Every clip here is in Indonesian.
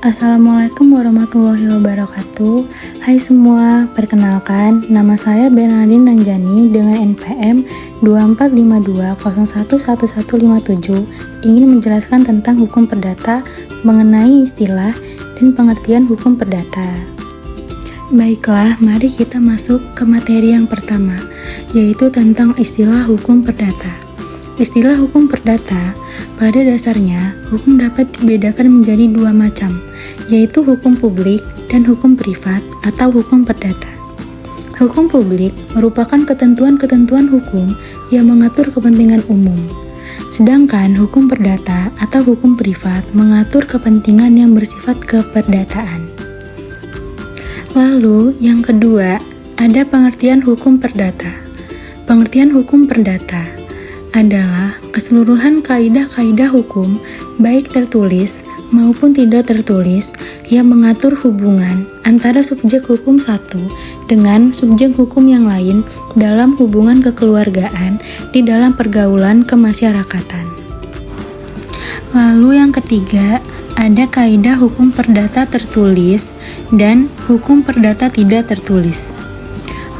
Assalamualaikum warahmatullahi wabarakatuh. Hai semua, perkenalkan nama saya Bernardine Nanjani dengan NPM 2452011157 ingin menjelaskan tentang hukum perdata mengenai istilah dan pengertian hukum perdata. Baiklah, mari kita masuk ke materi yang pertama, yaitu tentang istilah hukum perdata. Istilah hukum perdata, pada dasarnya, hukum dapat dibedakan menjadi dua macam, yaitu hukum publik dan hukum privat atau hukum perdata. Hukum publik merupakan ketentuan-ketentuan hukum yang mengatur kepentingan umum, sedangkan hukum perdata atau hukum privat mengatur kepentingan yang bersifat keperdataan. Lalu, yang kedua, ada pengertian hukum perdata. Pengertian hukum perdata adalah keseluruhan kaidah-kaidah hukum, baik tertulis maupun tidak tertulis, yang mengatur hubungan antara subjek hukum satu dengan subjek hukum yang lain dalam hubungan kekeluargaan di dalam pergaulan kemasyarakatan. Lalu yang ketiga, ada kaidah hukum perdata tertulis dan hukum perdata tidak tertulis.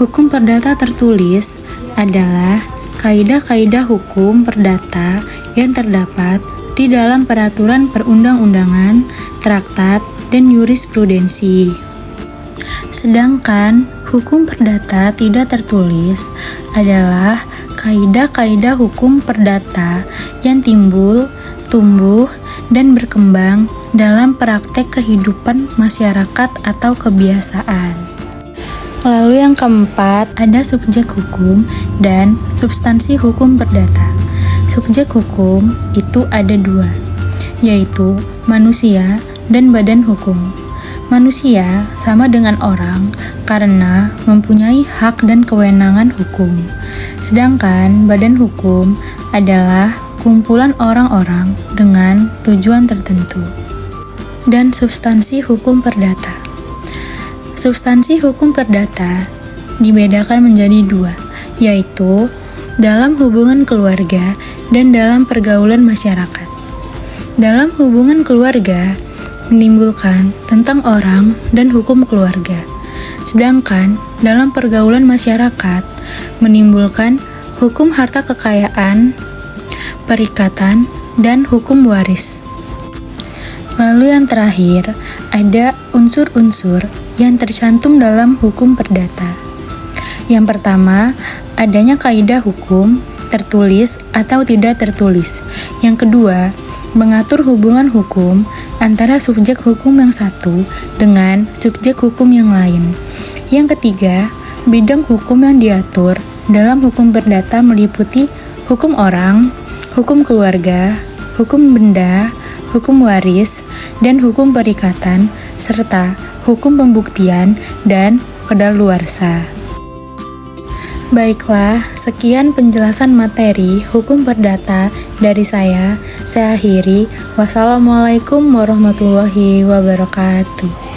Hukum perdata tertulis adalah kaidah-kaidah hukum perdata yang terdapat di dalam peraturan perundang-undangan, traktat, dan jurisprudensi. Sedangkan hukum perdata tidak tertulis adalah kaidah-kaidah hukum perdata yang timbul, tumbuh, dan berkembang dalam praktek kehidupan masyarakat atau kebiasaan. Lalu yang keempat, ada subjek hukum dan substansi hukum perdata. Subjek hukum itu ada dua, yaitu manusia dan badan hukum. Manusia sama dengan orang karena mempunyai hak dan kewenangan hukum. Sedangkan badan hukum adalah kumpulan orang-orang dengan tujuan tertentu. Dan substansi hukum perdata. Substansi hukum perdata dibedakan menjadi dua, yaitu dalam hubungan keluarga dan dalam pergaulan masyarakat. Dalam hubungan keluarga menimbulkan tentang orang dan hukum keluarga, sedangkan dalam pergaulan masyarakat menimbulkan hukum harta kekayaan, perikatan, dan hukum waris. Lalu yang terakhir, ada unsur-unsur yang tercantum dalam hukum perdata. Yang pertama, adanya kaidah hukum tertulis atau tidak tertulis. Yang kedua, mengatur hubungan hukum antara subjek hukum yang satu dengan subjek hukum yang lain. Yang ketiga, bidang hukum yang diatur dalam hukum perdata meliputi hukum orang, hukum keluarga, hukum benda, hukum waris, dan hukum perikatan, serta hukum pembuktian dan kedaluarsa. Baiklah, sekian penjelasan materi hukum perdata dari saya. Saya akhiri. Wassalamualaikum warahmatullahi wabarakatuh.